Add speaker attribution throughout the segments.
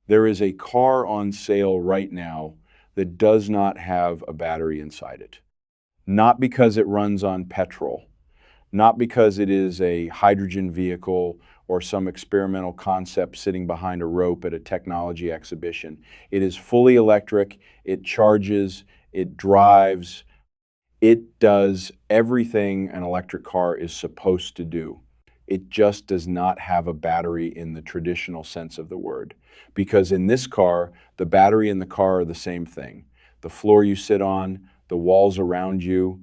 Speaker 1: There is a car on sale right now that does not have a battery inside it. Not because it runs on petrol, not because it is a hydrogen vehicle or some experimental concept sitting behind a rope at a technology exhibition. It is fully electric, it charges, it drives, it does everything an electric car is supposed to do. It just does not have a battery in the traditional sense of the word. Because in this car, the battery and the car are the same thing. The floor you sit on, the walls around you,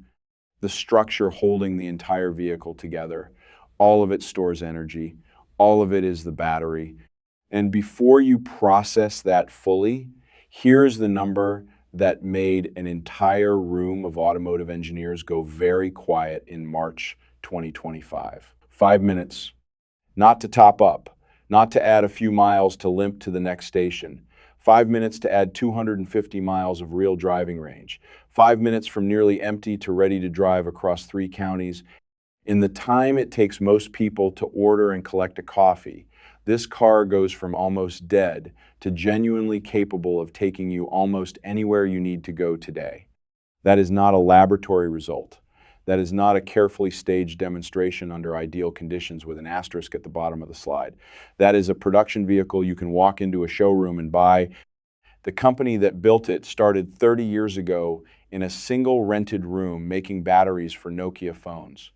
Speaker 1: the structure holding the entire vehicle together, all of it stores energy. All of it is the battery. And before you process that fully, here's the number that made an entire room of automotive engineers go very quiet in March 2025. 5 minutes, not to top up, not to add a few miles to limp to the next station. 5 minutes to add 250 miles of real driving range. 5 minutes from nearly empty to ready to drive across 3 counties. In the time it takes most people to order and collect a coffee, this car goes from almost dead to genuinely capable of taking you almost anywhere you need to go today. That is not a laboratory result. That is not a carefully staged demonstration under ideal conditions with an asterisk at the bottom of the slide. That is a production vehicle you can walk into a showroom and buy. The company that built it started 30 years ago in a single rented room making batteries for Nokia phones.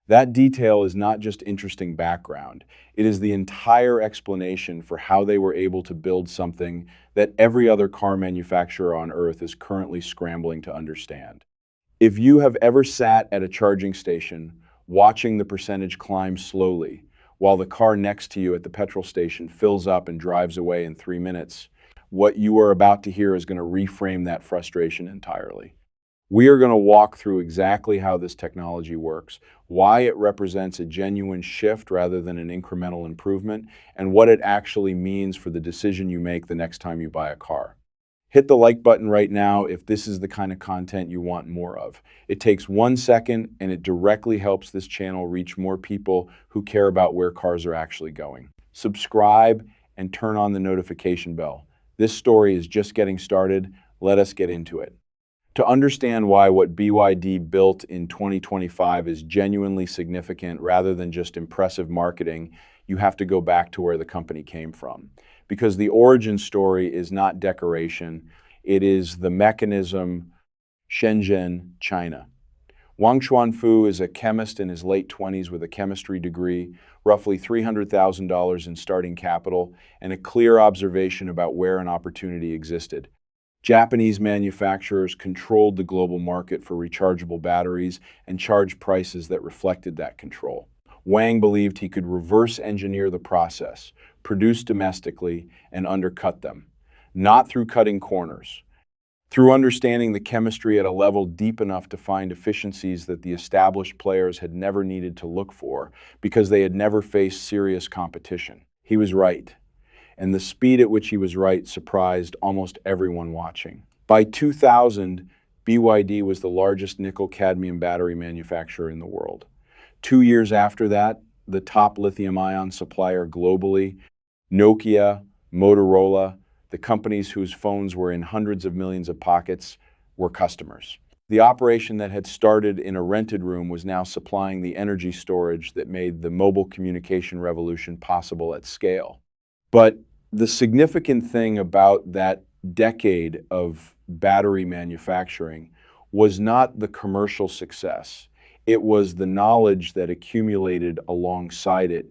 Speaker 1: That detail is not just interesting background. It is the entire explanation for how they were able to build something that every other car manufacturer on Earth is currently scrambling to understand. If you have ever sat at a charging station watching the percentage climb slowly while the car next to you at the petrol station fills up and drives away in 3 minutes, what you are about to hear is going to reframe that frustration entirely. We are going to walk through exactly how this technology works, why it represents a genuine shift rather than an incremental improvement, and what it actually means for the decision you make the next time you buy a car. Hit the like button right now if this is the kind of content you want more of. It takes 1 second and it directly helps this channel reach more people who care about where cars are actually going. Subscribe and turn on the notification bell. This story is just getting started. Let us get into it. To understand why what BYD built in 2025 is genuinely significant rather than just impressive marketing, you have to go back to where the company came from. Because the origin story is not decoration, it is the mechanism. Shenzhen, China. Wang Chuanfu is a chemist in his late 20s with a chemistry degree, roughly $300,000 in starting capital, and a clear observation about where an opportunity existed. Japanese manufacturers controlled the global market for rechargeable batteries and charged prices that reflected that control. Wang believed he could reverse engineer the process, produce domestically, and undercut them, not through cutting corners, through understanding the chemistry at a level deep enough to find efficiencies that the established players had never needed to look for because they had never faced serious competition. He was right. And the speed at which he was right surprised almost everyone watching. By 2000, BYD was the largest nickel-cadmium battery manufacturer in the world. 2 years after that, the top lithium-ion supplier globally, Nokia, Motorola, the companies whose phones were in hundreds of millions of pockets, were customers. The operation that had started in a rented room was now supplying the energy storage that made the mobile communication revolution possible at scale. But the significant thing about that decade of battery manufacturing was not the commercial success. It was the knowledge that accumulated alongside it.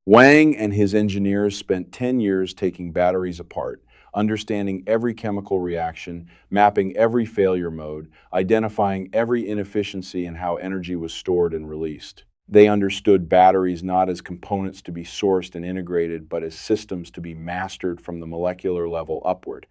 Speaker 1: Wang and his engineers spent 10 years taking batteries apart, understanding every chemical reaction, mapping every failure mode, identifying every inefficiency in how energy was stored and released. They understood batteries not as components to be sourced and integrated, but as systems to be mastered from the molecular level upward.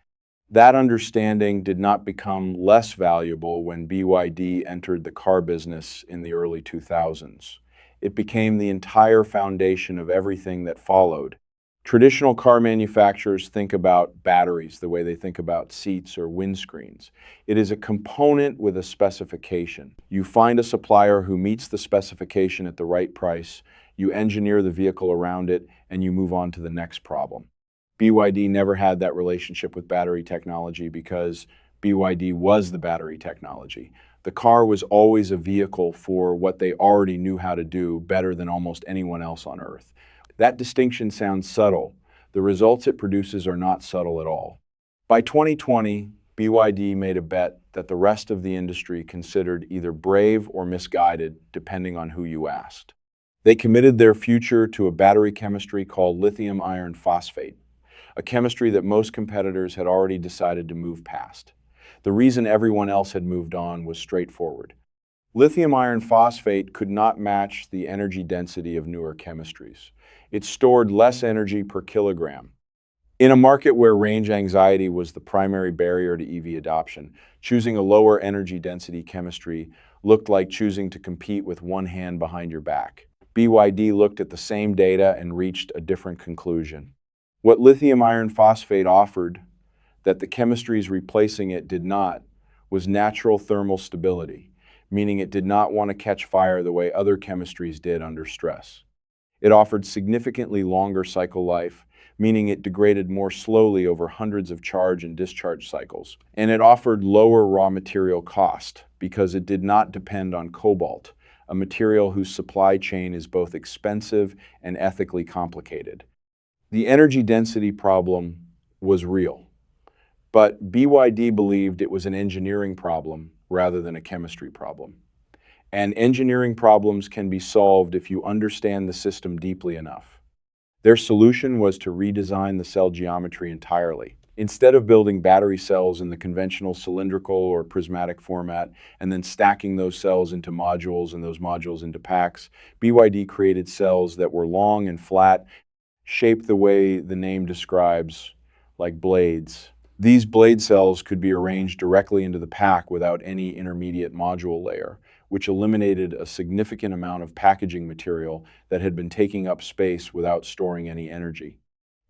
Speaker 1: That understanding did not become less valuable when BYD entered the car business in the early 2000s. It became the entire foundation of everything that followed. Traditional car manufacturers think about batteries the way they think about seats or windscreens. It is a component with a specification. You find a supplier who meets the specification at the right price, you engineer the vehicle around it, and you move on to the next problem. BYD never had that relationship with battery technology because BYD was the battery technology. The car was always a vehicle for what they already knew how to do better than almost anyone else on Earth. That distinction sounds subtle. The results it produces are not subtle at all. By 2020, BYD made a bet that the rest of the industry considered either brave or misguided, depending on who you asked. They committed their future to a battery chemistry called lithium iron phosphate, a chemistry that most competitors had already decided to move past. The reason everyone else had moved on was straightforward. Lithium iron phosphate could not match the energy density of newer chemistries. It stored less energy per kilogram. In a market where range anxiety was the primary barrier to EV adoption, choosing a lower energy density chemistry looked like choosing to compete with one hand behind your back. BYD looked at the same data and reached a different conclusion. What lithium iron phosphate offered that the chemistries replacing it did not was natural thermal stability, meaning it did not want to catch fire the way other chemistries did under stress. It offered significantly longer cycle life, meaning it degraded more slowly over hundreds of charge and discharge cycles. And it offered lower raw material cost because it did not depend on cobalt, a material whose supply chain is both expensive and ethically complicated. The energy density problem was real, but BYD believed it was an engineering problem rather than a chemistry problem. And engineering problems can be solved if you understand the system deeply enough. Their solution was to redesign the cell geometry entirely. Instead of building battery cells in the conventional cylindrical or prismatic format and then stacking those cells into modules and those modules into packs, BYD created cells that were long and flat, shaped the way the name describes, like blades. These blade cells could be arranged directly into the pack without any intermediate module layer, which eliminated a significant amount of packaging material that had been taking up space without storing any energy.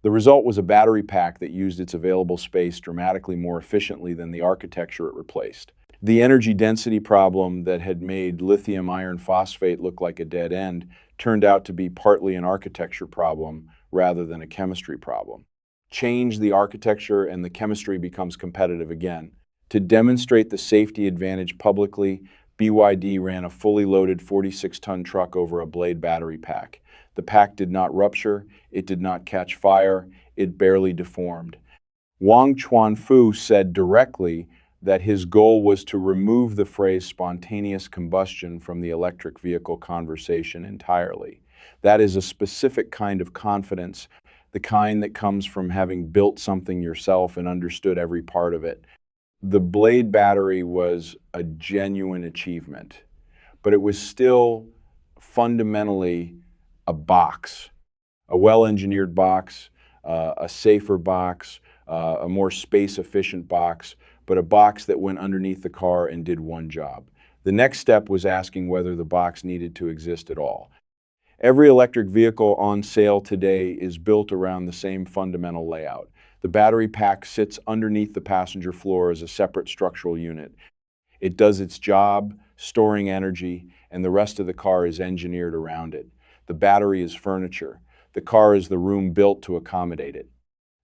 Speaker 1: The result was a battery pack that used its available space dramatically more efficiently than the architecture it replaced. The energy density problem that had made lithium iron phosphate look like a dead end turned out to be partly an architecture problem rather than a chemistry problem. Change the architecture and the chemistry becomes competitive again. To demonstrate the safety advantage publicly, BYD ran a fully loaded 46-ton truck over a blade battery pack. The pack did not rupture, it did not catch fire, it barely deformed. Wang Chuanfu said directly that his goal was to remove the phrase spontaneous combustion from the electric vehicle conversation entirely. That is a specific kind of confidence, the kind that comes from having built something yourself and understood every part of it. The blade battery was a genuine achievement, but it was still fundamentally a box, a well-engineered box, a safer box, a more space-efficient box, but a box that went underneath the car and did one job. The next step was asking whether the box needed to exist at all. Every electric vehicle on sale today is built around the same fundamental layout. The battery pack sits underneath the passenger floor as a separate structural unit. It does its job, storing energy, and the rest of the car is engineered around it. The battery is furniture. The car is the room built to accommodate it.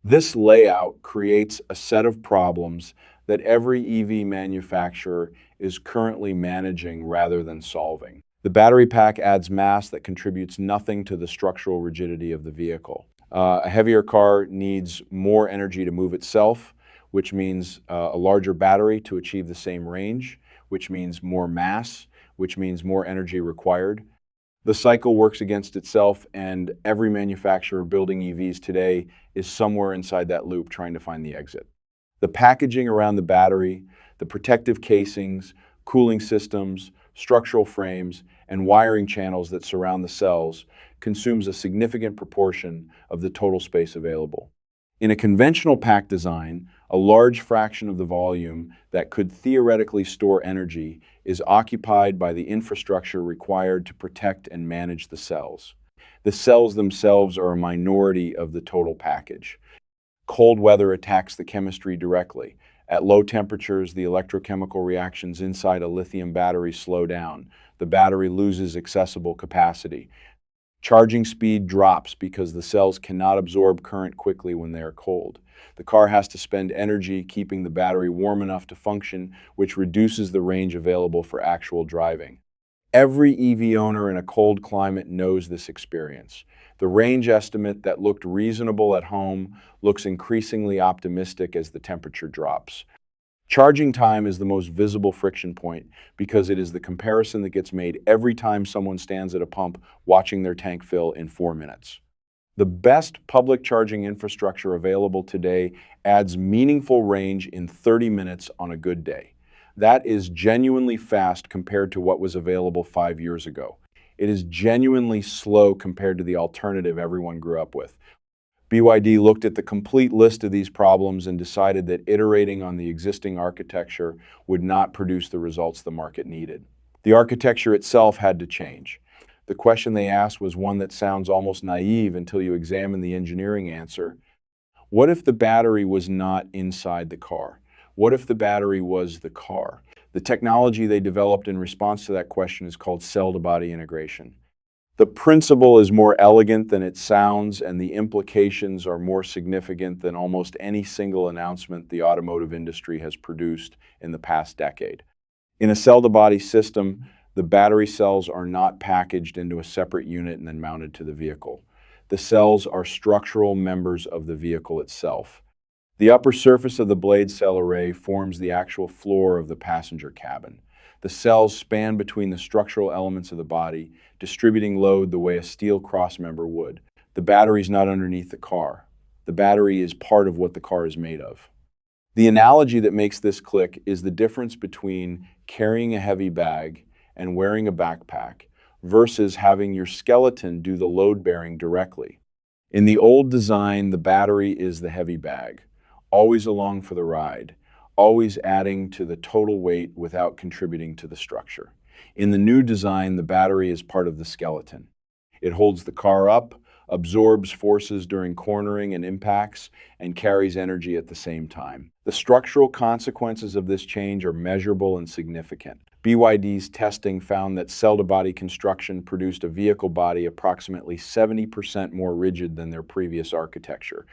Speaker 1: This layout creates a set of problems that every EV manufacturer is currently managing rather than solving. The battery pack adds mass that contributes nothing to the structural rigidity of the vehicle. A heavier car needs more energy to move itself, which means a larger battery to achieve the same range, which means more mass, which means more energy required. The cycle works against itself, and every manufacturer building EVs today is somewhere inside that loop trying to find the exit. The packaging around the battery, the protective casings, cooling systems, structural frames, and wiring channels that surround the cells consumes a significant proportion of the total space available. In a conventional pack design, a large fraction of the volume that could theoretically store energy is occupied by the infrastructure required to protect and manage the cells. The cells themselves are a minority of the total package. Cold weather attacks the chemistry directly. At low temperatures, the electrochemical reactions inside a lithium battery slow down. The battery loses accessible capacity. Charging speed drops because the cells cannot absorb current quickly when they are cold. The car has to spend energy keeping the battery warm enough to function, which reduces the range available for actual driving. Every EV owner in a cold climate knows this experience. The range estimate that looked reasonable at home looks increasingly optimistic as the temperature drops. Charging time is the most visible friction point because it is the comparison that gets made every time someone stands at a pump watching their tank fill in 4 minutes. The best public charging infrastructure available today adds meaningful range in 30 minutes on a good day. That is genuinely fast compared to what was available 5 years ago. It is genuinely slow compared to the alternative everyone grew up with. BYD looked at the complete list of these problems and decided that iterating on the existing architecture would not produce the results the market needed. The architecture itself had to change. The question they asked was one that sounds almost naive until you examine the engineering answer. What if the battery was not inside the car? What if the battery was the car? The technology they developed in response to that question is called cell-to-body integration. The principle is more elegant than it sounds, and the implications are more significant than almost any single announcement the automotive industry has produced in the past decade. In a cell-to-body system, the battery cells are not packaged into a separate unit and then mounted to the vehicle. The cells are structural members of the vehicle itself. The upper surface of the blade cell array forms the actual floor of the passenger cabin. The cells span between the structural elements of the body, distributing load the way a steel crossmember would. The battery is not underneath the car. The battery is part of what the car is made of. The analogy that makes this click is the difference between carrying a heavy bag and wearing a backpack versus having your skeleton do the load bearing directly. In the old design, the battery is the heavy bag, always along for the ride, always adding to the total weight without contributing to the structure. In the new design, the battery is part of the skeleton. It holds the car up, absorbs forces during cornering and impacts, and carries energy at the same time. The structural consequences of this change are measurable and significant. BYD's testing found that cell-to-body construction produced a vehicle body approximately 70% more rigid than their previous architecture.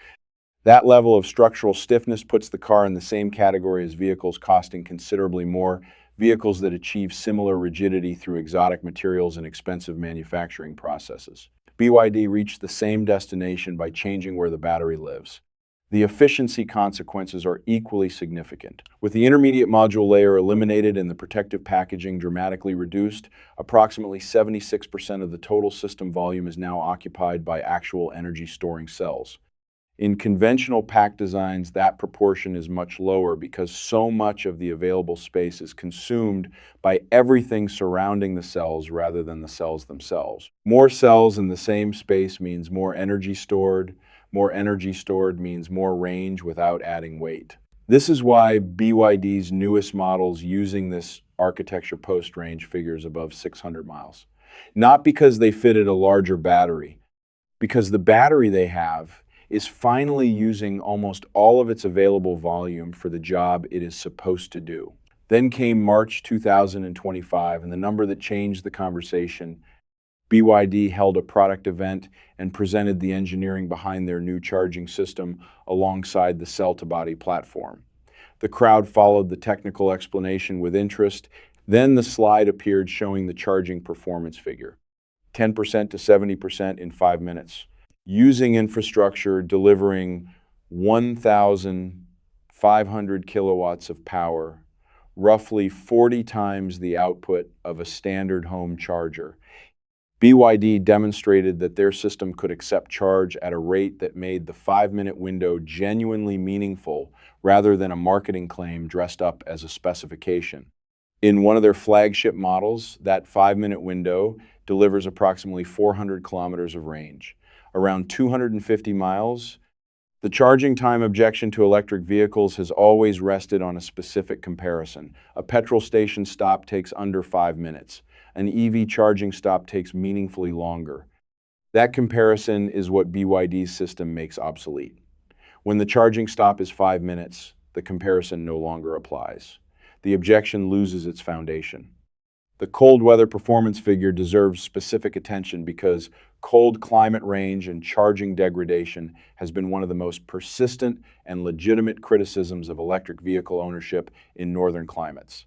Speaker 1: That level of structural stiffness puts the car in the same category as vehicles costing considerably more, vehicles that achieve similar rigidity through exotic materials and expensive manufacturing processes. BYD reached the same destination by changing where the battery lives. The efficiency consequences are equally significant. With the intermediate module layer eliminated and the protective packaging dramatically reduced, approximately 76% of the total system volume is now occupied by actual energy-storing cells. In conventional pack designs, that proportion is much lower because so much of the available space is consumed by everything surrounding the cells rather than the cells themselves. More cells in the same space means more energy stored. More energy stored means more range without adding weight. This is why BYD's newest models using this architecture post range figures above 600 miles. Not because they fitted a larger battery, because the battery they have is finally using almost all of its available volume for the job it is supposed to do. Then came March 2025, and the number that changed the conversation. BYD held a product event and presented the engineering behind their new charging system alongside the cell-to-body platform. The crowd followed the technical explanation with interest. Then the slide appeared showing the charging performance figure. 10% to 70% in 5 minutes. Using infrastructure delivering 1,500 kilowatts of power, roughly 40 times the output of a standard home charger. BYD demonstrated that their system could accept charge at a rate that made the 5-minute window genuinely meaningful rather than a marketing claim dressed up as a specification. In one of their flagship models, that 5-minute window delivers approximately 400 kilometers of range. Around 250 miles. The charging time objection to electric vehicles has always rested on a specific comparison. A petrol station stop takes under 5 minutes. An EV charging stop takes meaningfully longer. That comparison is what BYD's system makes obsolete. When the charging stop is 5 minutes, the comparison no longer applies. The objection loses its foundation. The cold weather performance figure deserves specific attention because cold climate range and charging degradation has been one of the most persistent and legitimate criticisms of electric vehicle ownership in northern climates.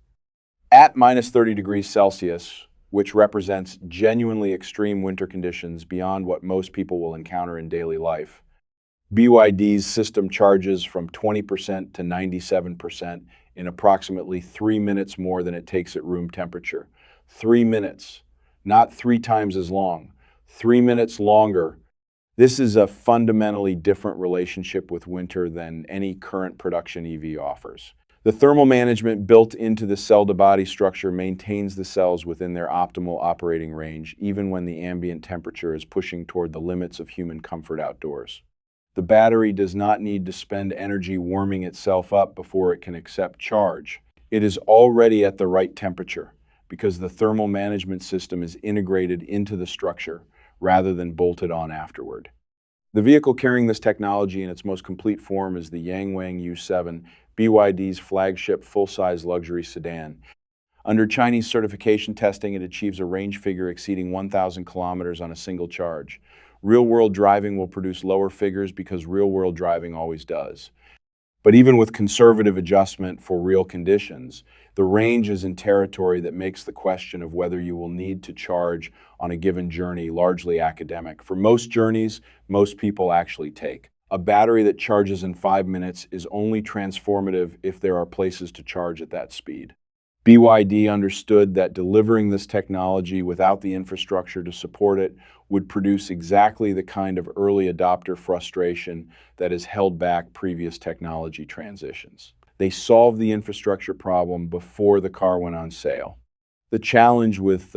Speaker 1: At minus 30 degrees Celsius, which represents genuinely extreme winter conditions beyond what most people will encounter in daily life, BYD's system charges from 20% to 97% in approximately 3 minutes more than it takes at room temperature. 3 minutes, not 3 times as long, 3 minutes longer. This is a fundamentally different relationship with winter than any current production EV offers. The thermal management built into the cell-to-body structure maintains the cells within their optimal operating range, even when the ambient temperature is pushing toward the limits of human comfort outdoors. The battery does not need to spend energy warming itself up before it can accept charge. It is already at the right temperature because the thermal management system is integrated into the structure rather than bolted on afterward. The vehicle carrying this technology in its most complete form is the Yangwang U7, BYD's flagship full-size luxury sedan. Under Chinese certification testing, it achieves a range figure exceeding 1,000 kilometers on a single charge. Real-world driving will produce lower figures because real-world driving always does. But even with conservative adjustment for real conditions, the range is in territory that makes the question of whether you will need to charge on a given journey largely academic. For most journeys, most people actually take. A battery that charges in 5 minutes is only transformative if there are places to charge at that speed. BYD understood that delivering this technology without the infrastructure to support it would produce exactly the kind of early adopter frustration that has held back previous technology transitions. They solved the infrastructure problem before the car went on sale. The challenge with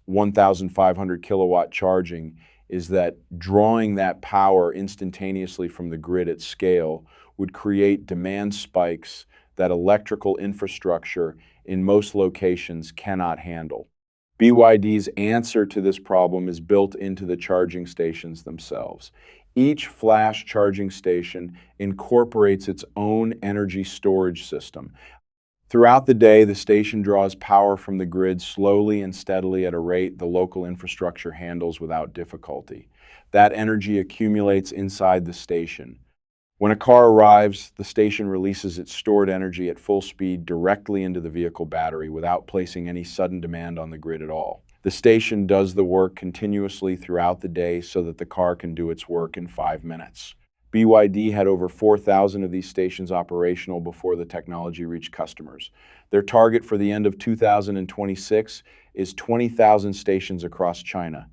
Speaker 1: 1,500 kilowatt charging is that drawing that power instantaneously from the grid at scale would create demand spikes that electrical infrastructure in most locations cannot handle. BYD's answer to this problem is built into the charging stations themselves. Each flash charging station incorporates its own energy storage system. Throughout the day, the station draws power from the grid slowly and steadily at a rate the local infrastructure handles without difficulty. That energy accumulates inside the station. When a car arrives, the station releases its stored energy at full speed directly into the vehicle battery without placing any sudden demand on the grid at all. The station does the work continuously throughout the day so that the car can do its work in 5 minutes. BYD had over 4,000 of these stations operational before the technology reached customers. Their target for the end of 2026 is 20,000 stations across China.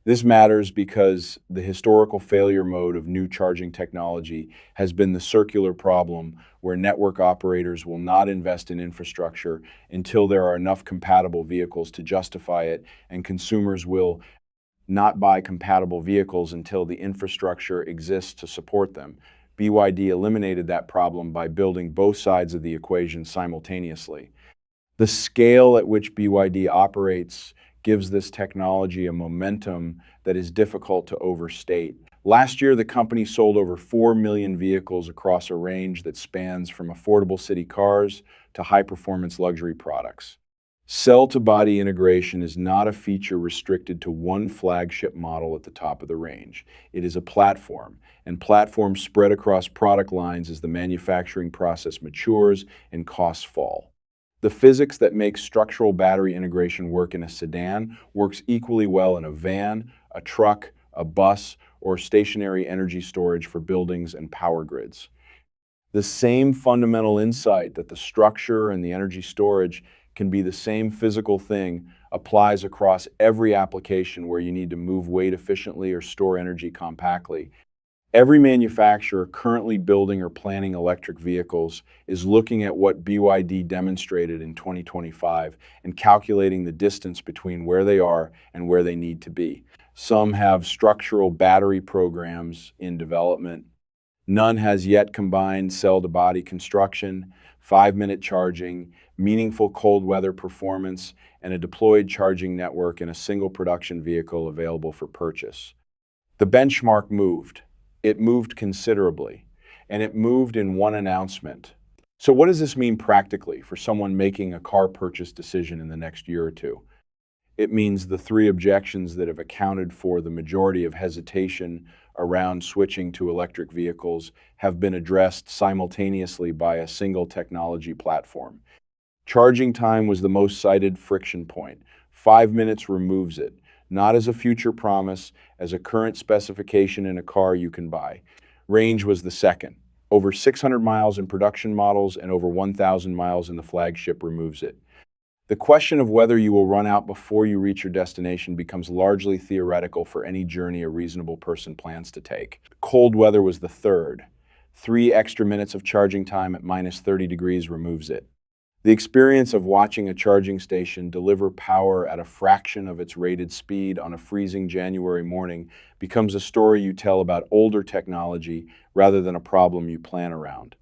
Speaker 1: This matters because the historical failure mode of new charging technology has been the circular problem where network operators will not invest in infrastructure until there are enough compatible vehicles to justify it, and consumers will not buy compatible vehicles until the infrastructure exists to support them. BYD eliminated that problem by building both sides of the equation simultaneously. The scale at which BYD operates gives this technology a momentum that is difficult to overstate. Last year, the company sold over 4 million vehicles across a range that spans from affordable city cars to high-performance luxury products. Cell-to-body integration is not a feature restricted to one flagship model at the top of the range. It is a platform, and platforms spread across product lines as the manufacturing process matures and costs fall. The physics that makes structural battery integration work in a sedan works equally well in a van, a truck, a bus, or stationary energy storage for buildings and power grids. The same fundamental insight that the structure and the energy storage can be the same physical thing applies across every application where you need to move weight efficiently or store energy compactly. Every manufacturer currently building or planning electric vehicles is looking at what BYD demonstrated in 2025 and calculating the distance between where they are and where they need to be. Some have structural battery programs in development. None has yet combined cell-to-body construction, 5-minute charging, meaningful cold weather performance, and a deployed charging network in a single production vehicle available for purchase. The benchmark moved. It moved considerably, and it moved in one announcement. So what does this mean practically for someone making a car purchase decision in the next year or two? It means the three objections that have accounted for the majority of hesitation around switching to electric vehicles have been addressed simultaneously by a single technology platform. Charging time was the most cited friction point. 5 minutes removes it, not as a future promise, as a current specification in a car you can buy. Range was the second. Over 600 miles in production models and over 1,000 miles in the flagship removes it. The question of whether you will run out before you reach your destination becomes largely theoretical for any journey a reasonable person plans to take. Cold weather was the third. 3 extra minutes of charging time at minus 30 degrees removes it. The experience of watching a charging station deliver power at a fraction of its rated speed on a freezing January morning becomes a story you tell about older technology rather than a problem you plan around.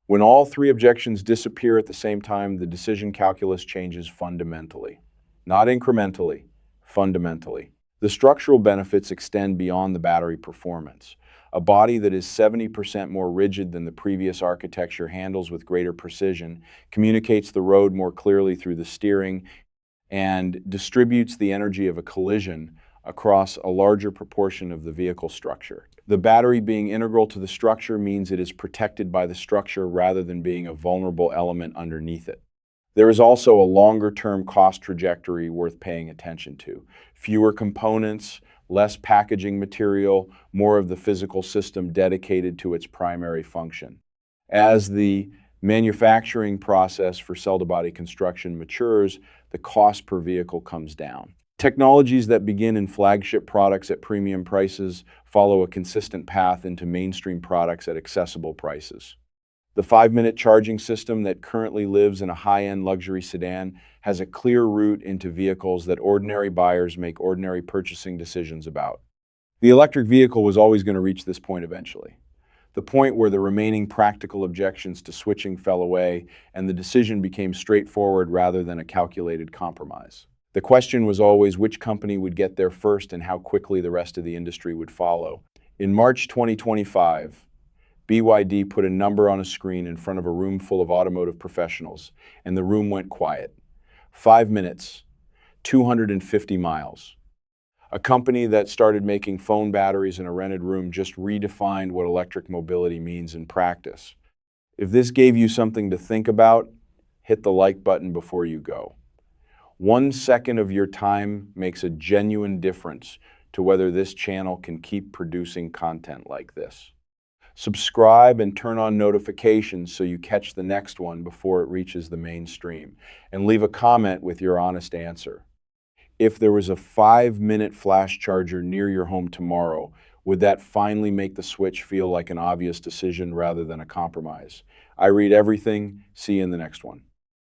Speaker 1: When all three objections disappear at the same time, the decision calculus changes fundamentally. Not incrementally, fundamentally. The structural benefits extend beyond the battery performance. A body that is 70% more rigid than the previous architecture handles with greater precision, communicates the road more clearly through the steering, and distributes the energy of a collision across a larger proportion of the vehicle structure. The battery being integral to the structure means it is protected by the structure rather than being a vulnerable element underneath it. There is also a longer-term cost trajectory worth paying attention to. Fewer components, less packaging material, more of the physical system dedicated to its primary function. As the manufacturing process for cell-to-body construction matures, the cost per vehicle comes down. Technologies that begin in flagship products at premium prices follow a consistent path into mainstream products at accessible prices. The 5-minute charging system that currently lives in a high-end luxury sedan has a clear route into vehicles that ordinary buyers make ordinary purchasing decisions about. The electric vehicle was always going to reach this point eventually. The point where the remaining practical objections to switching fell away and the decision became straightforward rather than a calculated compromise. The question was always which company would get there first and how quickly the rest of the industry would follow. In March 2025, BYD put a number on a screen in front of a room full of automotive professionals, and the room went quiet. 5 minutes, 250 miles. A company that started making phone batteries in a rented room just redefined what electric mobility means in practice. If this gave you something to think about, hit the like button before you go. 1 second of your time makes a genuine difference to whether this channel can keep producing content like this. Subscribe and turn on notifications so you catch the next one before it reaches the mainstream. And leave a comment with your honest answer. If there was a 5-minute flash charger near your home tomorrow, would that finally make the switch feel like an obvious decision rather than a compromise? I read everything. See you in the next one.